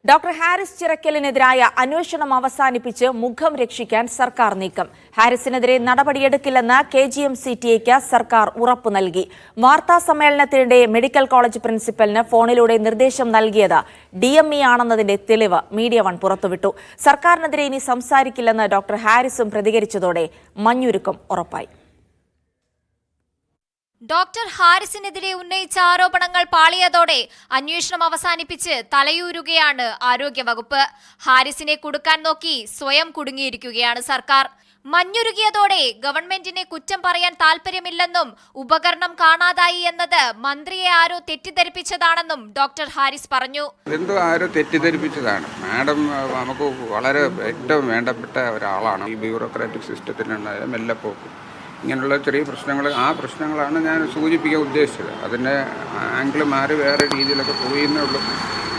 Doctor Haris ചിറക്കലിനെതിരായ അന്വേഷണം അവസാനിപ്പിച്ച് മുഖം രക്ഷിക്കാൻ സർക്കാർ നീക്കം. ഹാരിസിനെതിരെ നടപടിയെടുക്കില്ലെന്ന് KGM-CTA സർക്കാർ ഉറപ്പു നൽകി. വാർത്താ സമ്മേളനത്തിനിടെ മെഡിക്കൽ കോളേജ് പ്രിൻസിപ്പലിന് ഫോണിലൂടെ നിർദ്ദേശം നൽകിയത് DME ആണെന്നതിന്റെ തെളിവ് മീഡിയ വൺ പുറത്തുവിട്ടു. സർക്കാരിനെതിരെ ഇനി സംസാരിക്കില്ലെന്ന് ഡോക്ടർ ഹാരിസും പ്രതികരിച്ചതോടെ മഞ്ഞുരുക്കം ഉറപ്പായി. ഡോക്ടർ ഹാരിസിനെതിരെ ഉന്നയിച്ച ആരോപണങ്ങൾ പാളിയതോടെ അന്വേഷണം അവസാനിപ്പിച്ച് തലയൂരുകയാണ് ആരോഗ്യവകുപ്പ്. ഹാരിസിനെ കുടുക്കാൻ നോക്കി സ്വയം കുടുങ്ങിയിരിക്കുകയാണ് സർക്കാർ. മഞ്ഞുരുകിയതോടെ ഗവൺമെന്റിനെ കുറ്റം പറയാൻ താൽപര്യമില്ലെന്നും ഉപകരണം കാണാതായി എന്നത് മന്ത്രിയെ ആരോ തെറ്റിദ്ധരിപ്പിച്ചതാണെന്നും ഡോക്ടർ ഹാരിസ് പറഞ്ഞു. എന്തോ ആരോ തെറ്റിദ്ധരിപ്പിച്ചതാണ്. മാഡം നമുക്ക് വളരെ ഏറ്റവും വേണ്ടപ്പെട്ട ഒരാളാണ്. ഈ ബ്യൂറോക്രാറ്റിക് സിസ്റ്റത്തിനുള്ള മെല്ലെപ്പോക്കും ഇങ്ങനെയുള്ള ചെറിയ പ്രശ്നങ്ങൾ, ആ പ്രശ്നങ്ങളാണ് ഞാൻ സൂചിപ്പിക്കാൻ ഉദ്ദേശിച്ചത്. അതിൻ്റെ ആംഗിൾ മാറി വേറെ രീതിയിലൊക്കെ പോയിന്നേ ഉള്ളൂ.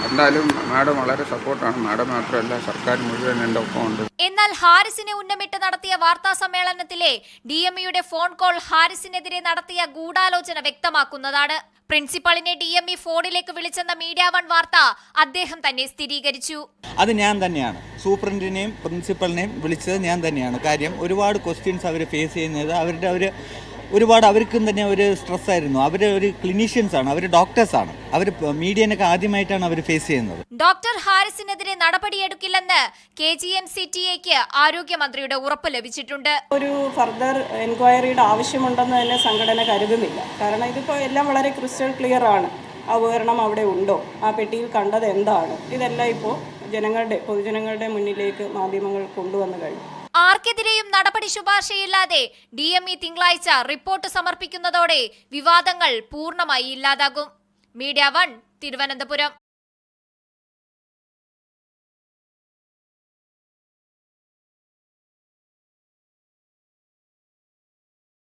എന്തായാലും മാഡം വളരെ സപ്പോർട്ടാണ്. മാഡം മാത്രമല്ല, സർക്കാർ മുഴുവൻ എൻ്റെ ഒപ്പമുണ്ട്. എന്നാൽ ഹാരിസിനെ ഉന്നമിട്ട് നടത്തിയ വാർത്താ സമ്മേളനത്തിലെ DMEയുടെ ഫോൺ കോൾ ഹാരിസിനെതിരെ നടത്തിയ ഗൂഢാലോചന വ്യക്തമാക്കുന്നതാണ്. പ്രിൻസിപ്പളിനെ DME ഫോണിലേക്ക് വിളിച്ചെന്ന മീഡിയ വൺ വാർത്ത അദ്ദേഹം തന്നെ സ്ഥിരീകരിച്ചു. അത് ഞാൻ തന്നെയാണ്. സൂപ്രണ്ടിനെയും പ്രിൻസിപ്പളിനെയും വിളിച്ചത് ഞാൻ തന്നെയാണ്. കാര്യം ഒരുപാട് ക്വസ്റ്റ്യൻസ് അവർ ഫേസ് ചെയ്യുന്നത് ഒരുപാട് അവർക്കും തന്നെ ഒരു സ്ട്രെസ്സായിരുന്നു. അവർ ഒരു ക്ലിനീഷ്യൻസാണ്, അവർ ഡോക്ടേഴ്സാണ്. അവർ മീഡിയനൊക്കെ ആദ്യമായിട്ടാണ് അവർ ഫേസ് ചെയ്യുന്നത്. ഡോക്ടർ ഹാരിസിനെതിരെ നടപടിയെടുക്കില്ലെന്ന് KGM-CTA ആരോഗ്യമന്ത്രിയുടെ ഉറപ്പ് ലഭിച്ചിട്ടുണ്ട്. ഒരു ഫർദർ എൻക്വയറിയുടെ ആവശ്യമുണ്ടെന്ന് തന്നെ സംഘടന കരുതുന്നില്ല. കാരണം ഇതിപ്പോൾ എല്ലാം വളരെ ക്രിസ്റ്റൽ ക്ലിയർ ആണ്. ആ ഉപകരണം അവിടെ ഉണ്ടോ, ആ പെട്ടിയിൽ കണ്ടത് എന്താണ്, ഇതെല്ലാം ഇപ്പോൾ പൊതുജനങ്ങളുടെ മുന്നിലേക്ക് മാധ്യമങ്ങൾ കൊണ്ടുവന്നു കഴിഞ്ഞു. ആർക്കെതിരെയും നടപടി ശുപാർശയില്ലാതെ DME തിങ്കളാഴ്ച റിപ്പോർട്ട് സമർപ്പിക്കുന്നതോടെ വിവാദങ്ങൾ പൂർണ്ണമായി ഇല്ലാതാകും. Media one, Thiruvananthapuram.